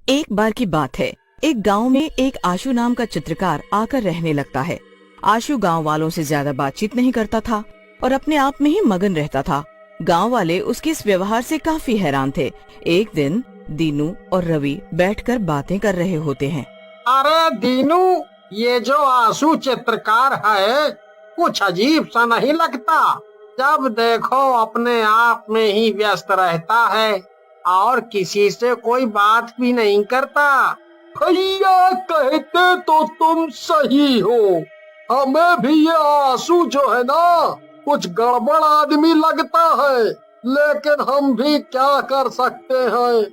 एक बार की बात है, एक गांव में एक आशु नाम का चित्रकार आकर रहने लगता है। आशु गांव वालों से ज्यादा बातचीत नहीं करता था और अपने आप में ही मगन रहता था। गांव वाले उसके इस व्यवहार से काफी हैरान थे। एक दिन दीनू और रवि बैठकर बातें कर रहे होते हैं। अरे दीनू, ये जो आशु चित्रकार है कुछ अजीब सा नहीं लगता? जब देखो अपने आप में ही व्यस्त रहता है और किसी से कोई बात भी नहीं करता। भैया कहते तो तुम सही हो, हमें भी ये आशु जो है ना कुछ गड़बड़ आदमी लगता है, लेकिन हम भी क्या कर सकते हैं।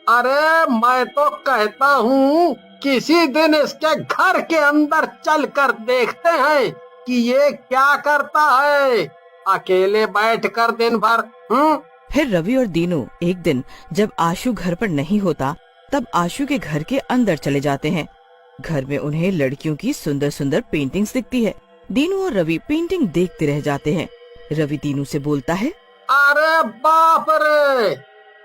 अरे मैं तो कहता हूँ किसी दिन इसके घर के अंदर चलकर देखते हैं कि ये क्या करता है, अकेले बैठकर दिन भर। फिर रवि और दीनू एक दिन जब आशु घर पर नहीं होता तब आशु के घर के अंदर चले जाते हैं। घर में उन्हें लड़कियों की सुंदर सुंदर पेंटिंग्स दिखती है। दीनू और रवि पेंटिंग देखते रह जाते हैं। रवि दीनू से बोलता है, अरे बाप रे,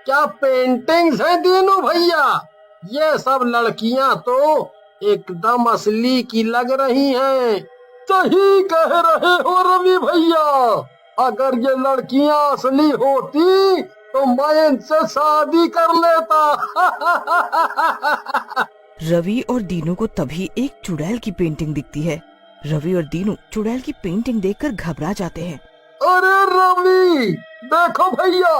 क्या पेंटिंग्स हैं दीनू भैया! ये सब लड़कियां तो एकदम असली की लग रही हैं। सही कह रहे हो रवि भैया, अगर ये लड़कियां असली होती तो मैं इनसे शादी कर लेता। रवि और दीनू को तभी एक चुड़ैल की पेंटिंग दिखती है। रवि और दीनू चुड़ैल की पेंटिंग देखकर घबरा जाते हैं। अरे रवि, देखो भैया,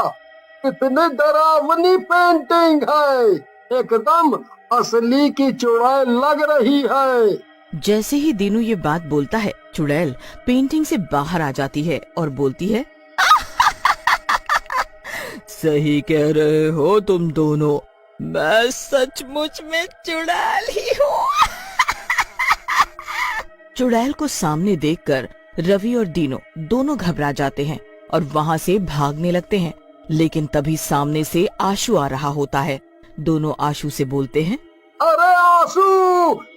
इतनी डरावनी पेंटिंग है, एकदम असली की चुड़ैल लग रही है। जैसे ही दीनू ये बात बोलता है, चुड़ैल पेंटिंग से बाहर आ जाती है और बोलती है, सही कह रहे हो तुम दोनों, मैं सचमुच में चुड़ैल ही हूँ। चुड़ैल को सामने देखकर रवि और दीनू दोनों घबरा जाते हैं और वहाँ से भागने लगते हैं। लेकिन तभी सामने से आशु आ रहा होता है। दोनों आशु से बोलते हैं, अरे आशु,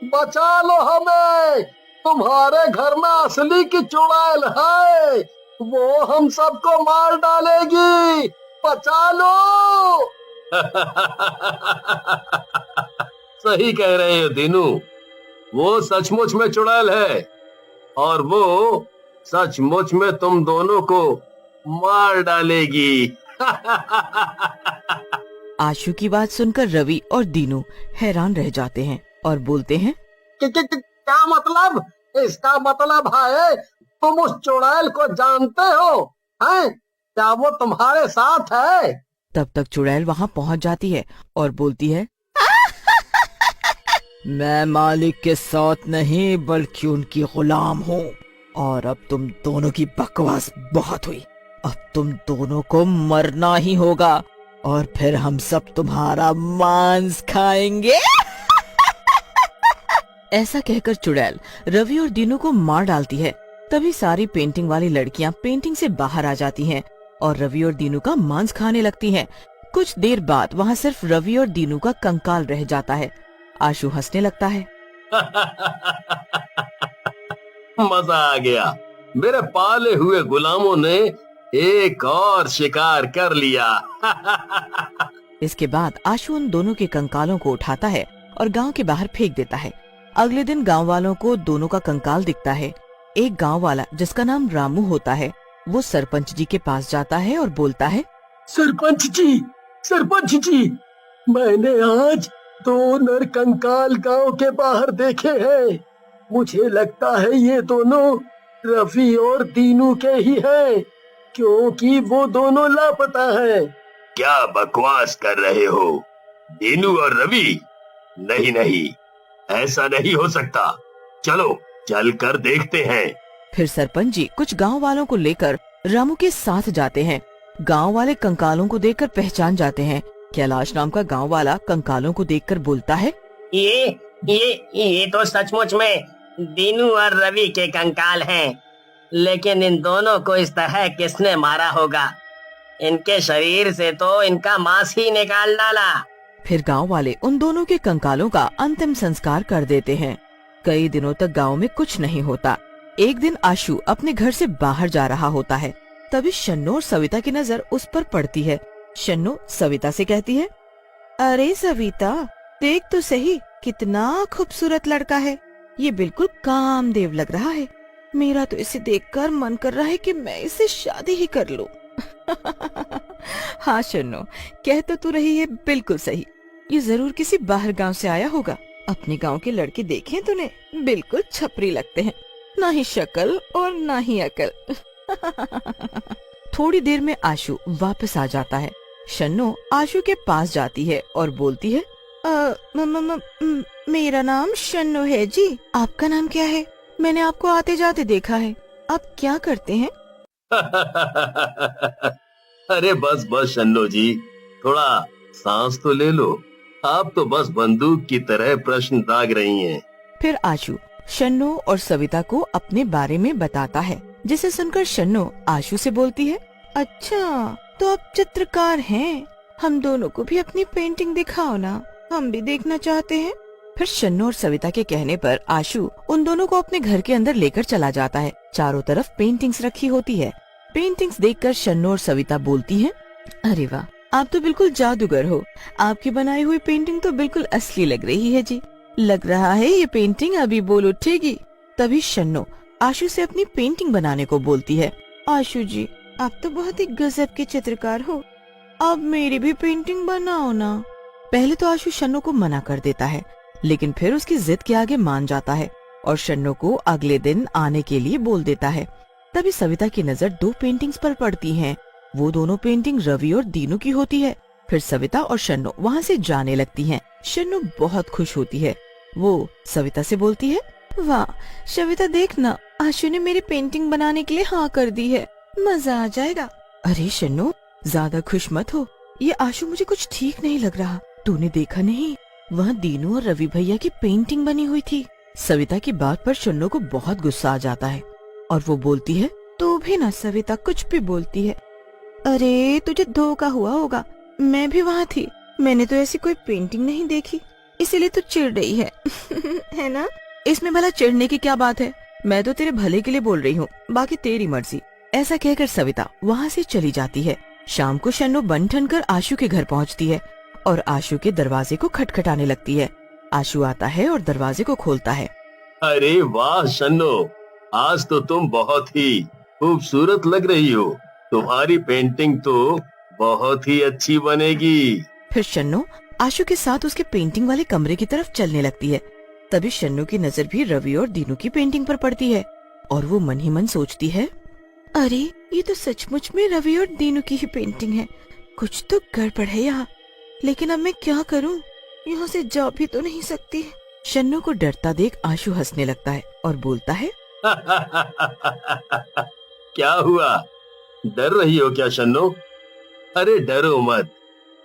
बचा लो हमें, तुम्हारे घर में असली की चुड़ैल है, वो हम सबको मार डालेगी, बचा लो। सही कह रहे हो दीनू, वो सचमुच में चुड़ैल है और वो सचमुच में तुम दोनों को मार डालेगी। आशु की बात सुनकर रवि और दीनू हैरान रह जाते हैं और बोलते हैं, क्या मतलब? इसका मतलब है तुम उस चुड़ैल को जानते हो, हैं? क्या वो तुम्हारे साथ है? तब तक चुड़ैल वहाँ पहुँच जाती है और बोलती है, मैं मालिक के साथ नहीं बल्कि उनकी गुलाम हूँ और अब तुम दोनों की बकवास बहुत हुई। अब तुम दोनों को मरना ही होगा और फिर हम सब तुम्हारा मांस खाएंगे। ऐसा कहकर चुड़ैल रवि और दीनू को मार डालती है। तभी सारी पेंटिंग वाली लड़कियां पेंटिंग से बाहर आ जाती हैं और रवि और दीनू का मांस खाने लगती हैं। कुछ देर बाद वहाँ सिर्फ रवि और दीनू का कंकाल रह जाता है। आशु हंसने लगता है। मजा आ गया, मेरे पाले हुए गुलामों ने एक और शिकार कर लिया। इसके बाद आशु उन दोनों के कंकालों को उठाता है और गांव के बाहर फेंक देता है। अगले दिन गांव वालों को दोनों का कंकाल दिखता है। एक गांव वाला जिसका नाम रामू होता है, वो सरपंच जी के पास जाता है और बोलता है, सरपंच जी, मैंने आज 2 नर कंकाल गांव के बाहर देखे हैं। मुझे लगता है ये दोनों रवि और दीनू के ही हैं, क्योंकि वो दोनों लापता हैं। क्या बकवास कर रहे हो दीनू और रवि? नहीं, ऐसा नहीं हो सकता, चलो चल कर देखते हैं। फिर सरपंच जी कुछ गांव वालों को लेकर रामू के साथ जाते हैं। गांव वाले कंकालों को देखकर पहचान जाते हैं। कैलाश नाम का गांव वाला कंकालों को देखकर बोलता है, ये तो सचमुच में दीनू और रवि के कंकाल हैं, लेकिन इन दोनों को इस तरह किसने मारा होगा? इनके शरीर से तो इनका मांस ही निकाल डाला। फिर गांव वाले उन दोनों के कंकालों का अंतिम संस्कार कर देते हैं। कई दिनों तक गांव में कुछ नहीं होता। एक दिन आशु अपने घर से बाहर जा रहा होता है। तभी शन्नो और सविता की नजर उस पर पड़ती है। शन्नो सविता से कहती है, अरे सविता, देख तो सही, कितना खूबसूरत लड़का है। ये बिल्कुल कामदेव लग रहा है। मेरा तो इसे देखकर मन कर रहा है कि मैं इसे शादी ही कर लूं। हाँ शन्नो, कह तो तू रही है बिल्कुल सही। ये जरूर किसी बाहर गांव से आया होगा। अपने गांव के लड़के देखे तूने, बिल्कुल छपरी लगते हैं, ना ही शक्ल और ना ही अकल। थोड़ी देर में आशु वापस आ जाता है। शन्नो आशु के पास जाती है और बोलती है, मेरा नाम शन्नो है जी, आपका नाम क्या है? मैंने आपको आते जाते देखा है। आप क्या करते हैं? अरे बस बस शन्नो जी, थोड़ा सांस तो ले लो। आप तो बस बंदूक की तरह प्रश्न दाग रही हैं। फिर आशु शन्नो और सविता को अपने बारे में बताता है, जिसे सुनकर शन्नो आशु से बोलती है, अच्छा तो आप चित्रकार हैं, हम दोनों को भी अपनी पेंटिंग दिखाओ ना, हम भी देखना चाहते हैं। फिर शन्नो और सविता के कहने पर आशु उन दोनों को अपने घर के अंदर लेकर चला जाता है। चारों तरफ पेंटिंग्स रखी होती है। पेंटिंग्स देखकर शन्नो और सविता बोलती हैं, अरे वाह, आप तो बिल्कुल जादूगर हो। आपकी बनाई हुई पेंटिंग तो बिल्कुल असली लग रही है जी। लग रहा है ये पेंटिंग अभी बोल उठेगी। तभी शन्नो आशु से अपनी पेंटिंग बनाने को बोलती है। आशु जी, आप तो बहुत ही गजब के चित्रकार हो, आप मेरी भी पेंटिंग बनाओ ना। पहले तो आशु शन्नो को मना कर देता है, लेकिन फिर उसकी जिद के आगे मान जाता है और शन्नो को अगले दिन आने के लिए बोल देता है। तभी सविता की नजर दो पेंटिंग्स पर पड़ती है। वो दोनों पेंटिंग रवि और दीनू की होती है। फिर सविता और शन्नो वहाँ से जाने लगती हैं। शन्नो बहुत खुश होती है। वो सविता से बोलती है, वाह सविता, देखना आशु ने मेरी पेंटिंग बनाने के लिए हाँ कर दी है, मजा आ जाएगा। अरे शन्नो, ज्यादा खुश मत हो, ये आशु मुझे कुछ ठीक नहीं लग रहा। तूने देखा नहीं, वहाँ दीनू और रवि भैया की पेंटिंग बनी हुई थी। सविता की बात पर शन्नो को बहुत गुस्सा आ जाता है और वो बोलती है, तू भी ना सविता कुछ भी बोलती है। अरे तुझे धोखा हुआ होगा, मैं भी वहाँ थी, मैंने तो ऐसी कोई पेंटिंग नहीं देखी, इसीलिए तू चिढ़ रही है। है ना? इसमें भला चिढ़ने की क्या बात है, मैं तो तेरे भले के लिए बोल रही हूँ, बाकी तेरी मर्जी। ऐसा कहकर सविता वहाँ से चली जाती है। शाम को शन्नो बन ठन कर आशु के घर पहुँचती है और आशु के दरवाजे को खटखटाने लगती है। आशु आता है और दरवाजे को खोलता है। अरे वाह शन्नो, आज तो तुम बहुत ही खूबसूरत लग रही हो। तुम्हारी पेंटिंग तो बहुत ही अच्छी बनेगी। फिर शन्नो आशु के साथ उसके पेंटिंग वाले कमरे की तरफ चलने लगती है। तभी शन्नो की नजर भी रवि और दीनू की पेंटिंग पर पड़ती है और वो मन ही मन सोचती है, अरे ये तो सचमुच में रवि और दीनू की ही पेंटिंग है, कुछ तो गड़बड़ है यहाँ। लेकिन अब मैं क्या करूँ, यहाँ से जा भी तो नहीं सकती। शन्नो को डरता देख आशु हंसने लगता है और बोलता है, क्या हुआ, डर रही हो क्या शन्नो? अरे डरो मत,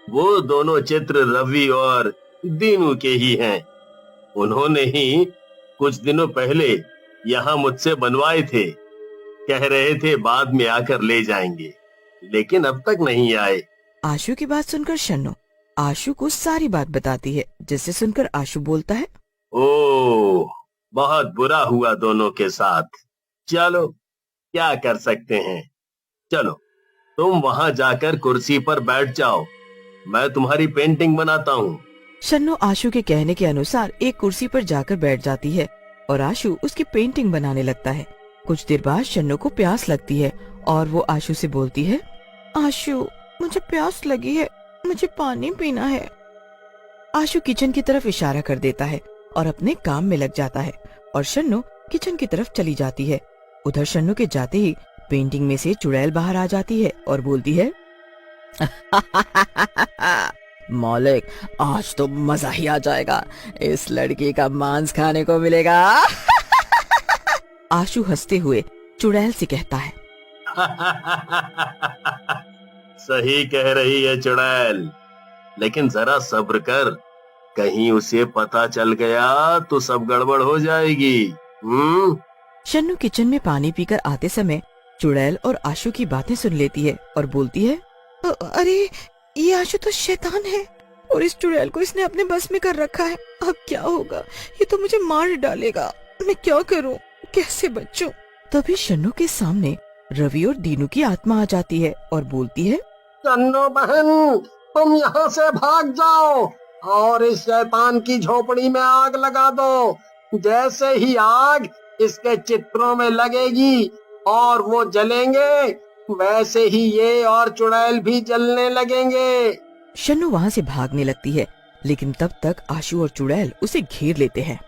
वो दोनों चित्र रवि और दीनू के ही हैं। उन्होंने ही कुछ दिनों पहले यहाँ मुझसे बनवाए थे। कह रहे थे बाद में आकर ले जाएंगे, लेकिन अब तक नहीं आए। आशु की बात सुनकर शन्नो आशु को सारी बात बताती है, जिसे सुनकर आशु बोलता है, ओह, बहुत बुरा हुआ दोनों के साथ। चलो क्या कर सकते हैं, चलो तुम वहाँ जाकर कुर्सी पर बैठ जाओ, मैं तुम्हारी पेंटिंग बनाता हूँ। शन्नो आशु के कहने के अनुसार एक कुर्सी पर जाकर बैठ जाती है और आशु उसकी पेंटिंग बनाने लगता है। कुछ देर बाद शन्नो को प्यास लगती है और वो आशु से बोलती है, आशु मुझे प्यास लगी है, मुझे पानी पीना है। आशु किचन की तरफ इशारा कर देता है और अपने काम में लग जाता है और शन्नो किचन की तरफ चली जाती है। उधर शन्नो के जाते ही पेंटिंग में से चुड़ैल बाहर आ जाती है और बोलती है, मौलिक, आज तो मजा ही आ जाएगा, इस लड़की का मांस खाने को मिलेगा। आशु हंसते हुए चुड़ैल से कहता है, सही कह रही है चुड़ैल, लेकिन जरा सब्र कर, कहीं उसे पता चल गया तो सब गड़बड़ हो जाएगी। शन्नु किचन में पानी पीकर आते समय चुड़ैल और आशु की बातें सुन लेती है और बोलती है, अरे ये आशु तो शैतान है और इस चुड़ैल को इसने अपने बस में कर रखा है। अब क्या होगा, ये तो मुझे मार डालेगा, मैं क्या करूं, कैसे बचूं? तभी शन्नु के सामने रवि और दीनू की आत्मा आ जाती है और बोलती है, चन्नो बहन, तुम यहाँ से भाग जाओ, और इस शैतान की झोपड़ी में आग लगा दो। जैसे ही आग इसके चित्रों में लगेगी और वो जलेंगे, वैसे ही ये और चुड़ैल भी जलने लगेंगे। शन्नू वहाँ से भागने लगती है, लेकिन तब तक आशु और चुड़ैल उसे घेर लेते हैं।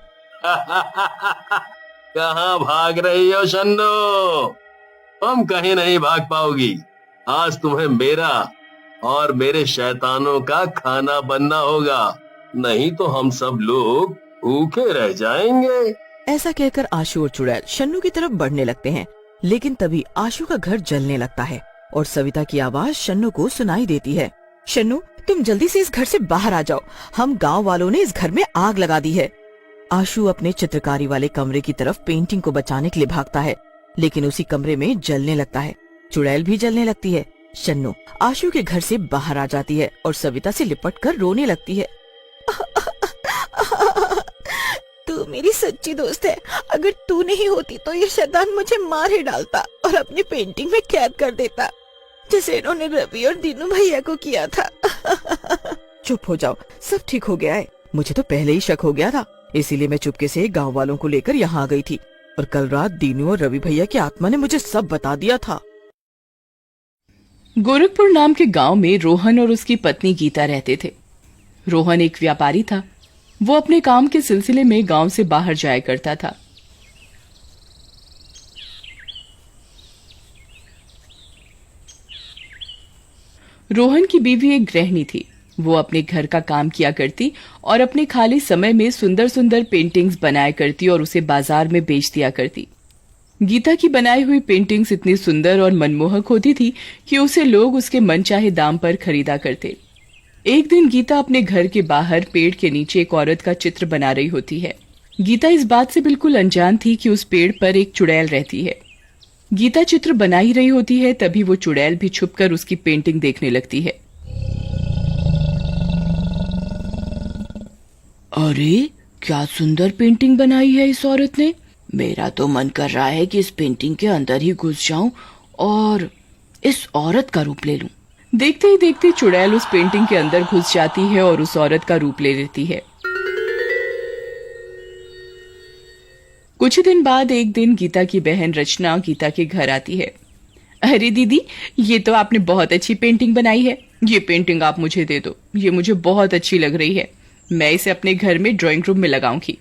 कहाँ भाग रही हो शन्नो? तुम कहीं नहीं भाग पाओगी। आज तुम्हें मेरा और मेरे शैतानों का खाना बनना होगा, नहीं तो हम सब लोग भूखे रह जाएंगे। ऐसा कहकर आशु और चुड़ैल शन्नू की तरफ बढ़ने लगते हैं, लेकिन तभी आशु का घर जलने लगता है और सविता की आवाज शन्नू को सुनाई देती है। शन्नू, तुम जल्दी से इस घर से बाहर आ जाओ, हम गांव वालों ने इस घर में आग लगा दी है। आशु अपने चित्रकारी वाले कमरे की तरफ पेंटिंग को बचाने के लिए भागता है, लेकिन उसी कमरे में जलने लगता है। चुड़ैल भी जलने लगती है। शन्नू आशु के घर से बाहर आ जाती है और सविता से लिपट कर रोने लगती है। तू मेरी सच्ची दोस्त है। अगर तू नहीं होती तो ये शैतान मुझे मार ही डालता और अपनी पेंटिंग में कैद कर देता, जैसे इन्होंने रवि और दीनू भैया को किया था। चुप हो जाओ, सब ठीक हो गया है। मुझे तो पहले ही शक हो गया था, इसीलिए मैं चुपके से गांव वालों को लेकर यहाँ आ गई थी और कल रात दीनू और रवि भैया की आत्मा ने मुझे सब बता दिया था। गोरखपुर नाम के गांव में रोहन और उसकी पत्नी गीता रहते थे। रोहन एक व्यापारी था। वो अपने काम के सिलसिले में गांव से बाहर जाया करता था। रोहन की बीवी एक गृहिणी थी। वो अपने घर का काम किया करती और अपने खाली समय में सुंदर सुंदर पेंटिंग्स बनाया करती और उसे बाजार में बेच दिया करती। गीता की बनाई हुई पेंटिंग्स इतनी सुंदर और मनमोहक होती थी कि उसे लोग उसके मनचाहे दाम पर खरीदा करते। एक दिन गीता अपने घर के बाहर पेड़ के नीचे एक औरत का चित्र बना रही होती है। गीता इस बात से बिल्कुल अनजान थी कि उस पेड़ पर एक चुड़ैल रहती है। गीता चित्र बना ही रही होती है, तभी वो चुड़ैल भी छुपकर उसकी पेंटिंग देखने लगती है। अरे, क्या सुंदर पेंटिंग बनाई है इस औरत ने। मेरा तो मन कर रहा है कि इस पेंटिंग के अंदर ही घुस जाऊं और इस औरत का रूप ले लूं। देखते ही देखते चुड़ैल उस पेंटिंग के अंदर घुस जाती है और उस औरत का रूप ले लेती है। कुछ दिन बाद एक दिन गीता की बहन रचना गीता के घर आती है। अरे दीदी, ये तो आपने बहुत अच्छी पेंटिंग बनाई है। ये पेंटिंग आप मुझे दे दो, ये मुझे बहुत अच्छी लग रही है। मैं इसे अपने घर में ड्राइंग रूम में लगाऊंगी।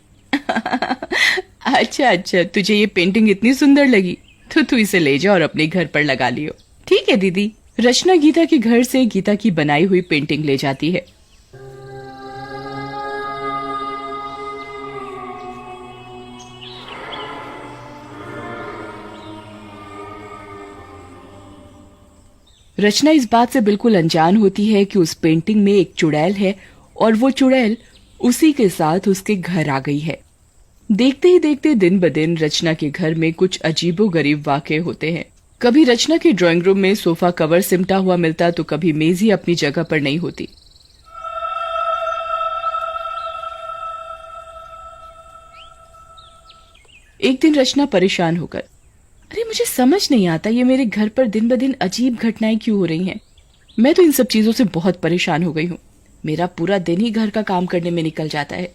अच्छा, तुझे ये पेंटिंग इतनी सुंदर लगी तो तू इसे ले जा और अपने घर पर लगा लियो। ठीक है दीदी। रचना गीता के घर से गीता की बनाई हुई पेंटिंग ले जाती है। रचना इस बात से बिल्कुल अनजान होती है कि उस पेंटिंग में एक चुड़ैल है और वो चुड़ैल उसी के साथ उसके घर आ गई है। देखते ही देखते दिन ब दिन रचना के घर में कुछ अजीबोगरीब वाकये होते हैं। कभी रचना के ड्राइंग रूम में सोफा कवर सिमटा हुआ मिलता तो कभी मेज ही अपनी जगह पर नहीं होती। एक दिन रचना परेशान होकर, अरे मुझे समझ नहीं आता ये मेरे घर पर दिन ब दिन अजीब घटनाएं क्यों हो रही हैं। मैं तो इन सब चीजों से बहुत परेशान हो गई हूँ। मेरा पूरा दिन ही घर का काम करने में निकल जाता है।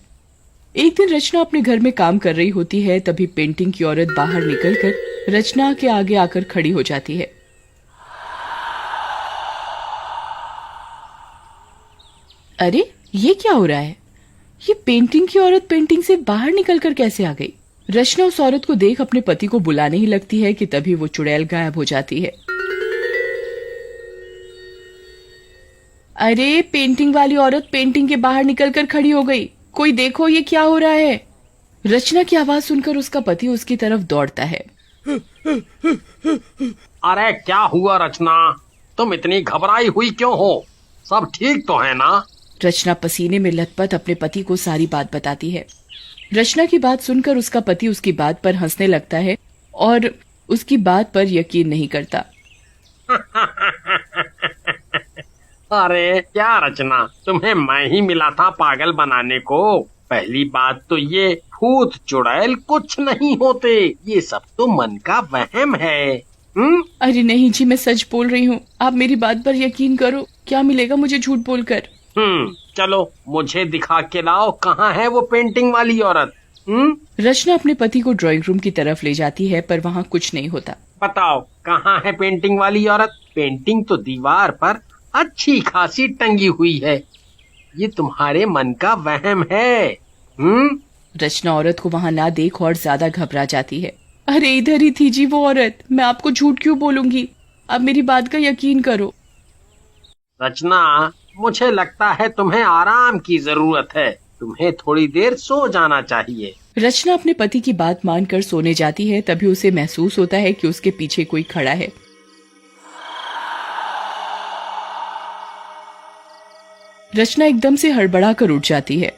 एक दिन रचना अपने घर में काम कर रही होती है, तभी पेंटिंग की औरत बाहर निकलकर रचना के आगे आकर खड़ी हो जाती है। अरे, ये क्या हो रहा है? ये पेंटिंग की औरत पेंटिंग से बाहर निकलकर कैसे आ गई? रचना उस औरत को देख अपने पति को बुलाने ही लगती है कि तभी वो चुड़ैल गायब हो जाती है। अरे, पेंटिंग वाली औरत पेंटिंग के बाहर निकलकर खड़ी हो गई। कोई देखो, ये क्या हो रहा है? रचना की आवाज सुनकर उसका पति उसकी तरफ दौड़ता है। अरे क्या हुआ रचना, तुम इतनी घबराई हुई क्यों हो? सब ठीक तो है ना? रचना पसीने में लथपथ अपने पति को सारी बात बताती है। रचना की बात सुनकर उसका पति उसकी बात पर हंसने लगता है और उसकी बात पर यकीन नहीं करता। अरे क्या रचना, तुम्हें मैं ही मिला था पागल बनाने को। पहली बात तो ये भूत चुड़ैल कुछ नहीं होते, ये सब तो मन का वहम है। अरे नहीं जी, मैं सच बोल रही हूँ। आप मेरी बात पर यकीन करो। क्या मिलेगा मुझे झूठ बोलकर? चलो मुझे दिखा के लाओ, कहाँ है वो पेंटिंग वाली औरत? रचना अपने पति को ड्राइंग रूम की तरफ ले जाती है, पर वहाँ कुछ नहीं होता। बताओ कहाँ है पेंटिंग वाली औरत? पेंटिंग तो दीवार पर अच्छी खासी टंगी हुई है, ये तुम्हारे मन का वहम है। रचना औरत को वहाँ ना देख और ज्यादा घबरा जाती है। अरे इधर ही थी जी वो औरत, मैं आपको झूठ क्यों बोलूंगी, अब मेरी बात का यकीन करो। रचना, मुझे लगता है तुम्हें आराम की जरूरत है, तुम्हें थोड़ी देर सो जाना चाहिए। रचना अपने पति की बात मानकर सोने जाती है, तभी उसे महसूस होता है कि उसके पीछे कोई खड़ा है। रचना एकदम से हड़बड़ा कर उठ जाती है।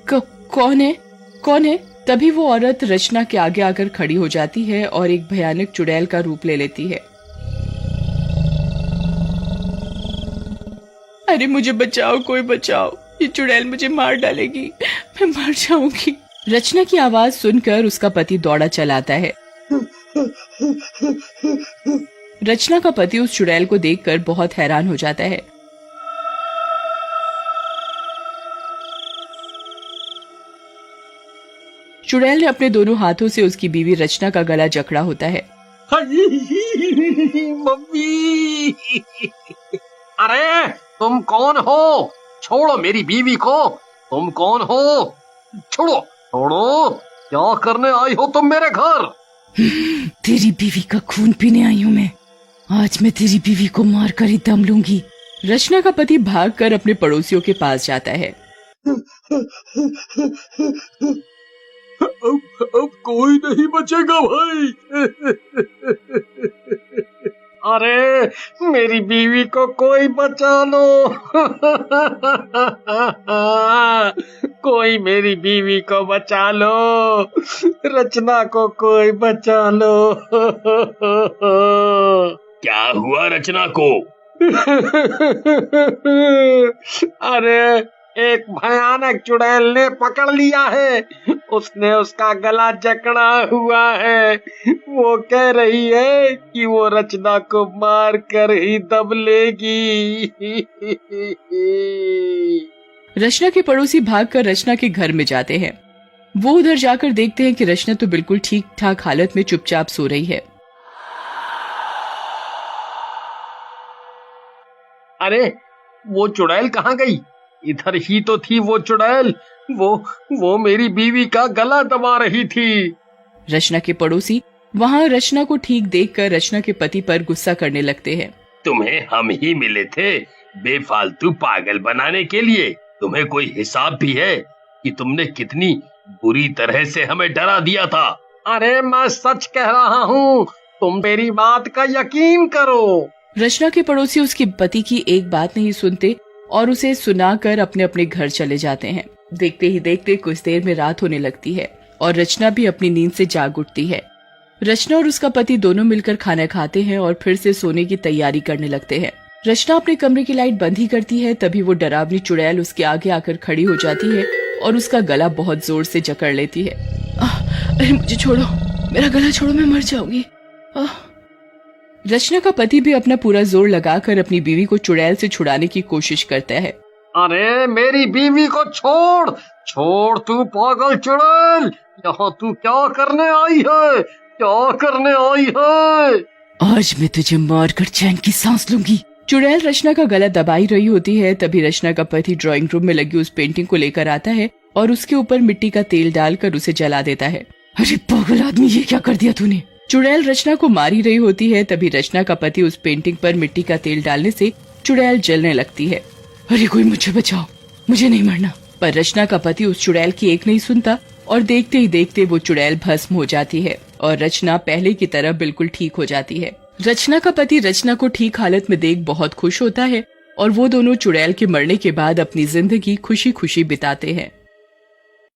कौन है? कौन है? तभी वो औरत रचना के आगे आकर खड़ी हो जाती है और एक भयानक चुड़ैल का रूप ले लेती है। अरे मुझे बचाओ, कोई बचाओ, ये चुड़ैल मुझे मार डालेगी, मैं मर जाऊंगी। रचना की आवाज सुनकर उसका पति दौड़ा चला आता है। रचना का पति उस चुड़ैल को देखकर बहुत हैरान हो जाता है। चुड़ैल ने अपने दोनों हाथों से उसकी बीवी रचना का गला जकड़ा होता है। मम्मी! अरे तुम कौन हो? छोड़ो मेरी बीवी को, तुम कौन हो? छोड़ो छोड़ो, क्या करने आई हो तुम मेरे घर? तेरी बीवी का खून पीने आई हूँ मैं, आज मैं तेरी बीवी को मार कर ही दम लूंगी। रचना का पति भागकर अपने पड़ोसियों के पास जाता है। अब कोई नहीं बचेगा भाई। अरे मेरी बीवी को कोई बचा लो। कोई मेरी बीवी को बचा लो, रचना को कोई बचा लो। क्या हुआ रचना को? अरे एक भयानक चुड़ैल ने पकड़ लिया है, उसने उसका गला जकड़ा हुआ है। वो कह रही है कि वो रचना को मार कर ही दब लेगी। रचना के पड़ोसी भागकर रचना के घर में जाते हैं। वो उधर जाकर देखते हैं कि रचना तो बिल्कुल ठीक ठाक हालत में चुपचाप सो रही है। अरे वो चुड़ैल कहाँ गई? इधर ही तो थी वो चुड़ैल, वो मेरी बीवी का गला दबा रही थी। रचना के पड़ोसी वहाँ रचना को ठीक देखकर रचना के पति पर गुस्सा करने लगते हैं। तुम्हें हम ही मिले थे बेफालतू पागल बनाने के लिए। तुम्हें कोई हिसाब भी है कि तुमने कितनी बुरी तरह से हमें डरा दिया था? अरे मैं सच कह रहा हूँ, तुम मेरी बात का यकीन करो। रचना के पड़ोसी उसके पति की एक बात नहीं सुनते और उसे सुनाकर अपने अपने घर चले जाते हैं। देखते ही देखते कुछ देर में रात होने लगती है और रचना भी अपनी नींद से जाग उठती है। रचना और उसका पति दोनों मिलकर खाना खाते हैं और फिर से सोने की तैयारी करने लगते हैं। रचना अपने कमरे की लाइट बंद ही करती है, तभी वो डरावनी चुड़ैल उसके आगे आकर खड़ी हो जाती है और उसका गला बहुत जोर से जकड़ लेती है। अरे मुझे छोड़ो, मेरा गला छोड़ो, मैं मर जाऊंगी। रचना का पति भी अपना पूरा जोर लगाकर अपनी बीवी को चुड़ैल से छुड़ाने की कोशिश करता है। अरे मेरी बीवी को छोड़, छोड़ तू पागल चुड़ैल, यहाँ तू क्या करने आई है? क्या करने आई है? आज मैं तुझे मार कर चैन की सांस लूंगी। चुड़ैल रचना का गला दबाई रही होती है, तभी रचना का पति ड्राइंग रूम में लगी उस पेंटिंग को लेकर आता है और उसके ऊपर मिट्टी का तेल डालकर उसे जला देता है। अरे पागल आदमी, ये क्या कर दिया तूने? चुड़ैल रचना को मारी रही होती है, तभी रचना का पति उस पेंटिंग पर मिट्टी का तेल डालने से चुड़ैल जलने लगती है। अरे कोई मुझे बचाओ, मुझे नहीं मरना। पर रचना का पति उस चुड़ैल की एक नहीं सुनता और देखते ही देखते वो चुड़ैल भस्म हो जाती है और रचना पहले की तरह बिल्कुल ठीक हो जाती है। रचना का पति रचना को ठीक हालत में देख बहुत खुश होता है और वो दोनों चुड़ैल के मरने के बाद अपनी जिंदगी खुशी खुशी बिताते हैं।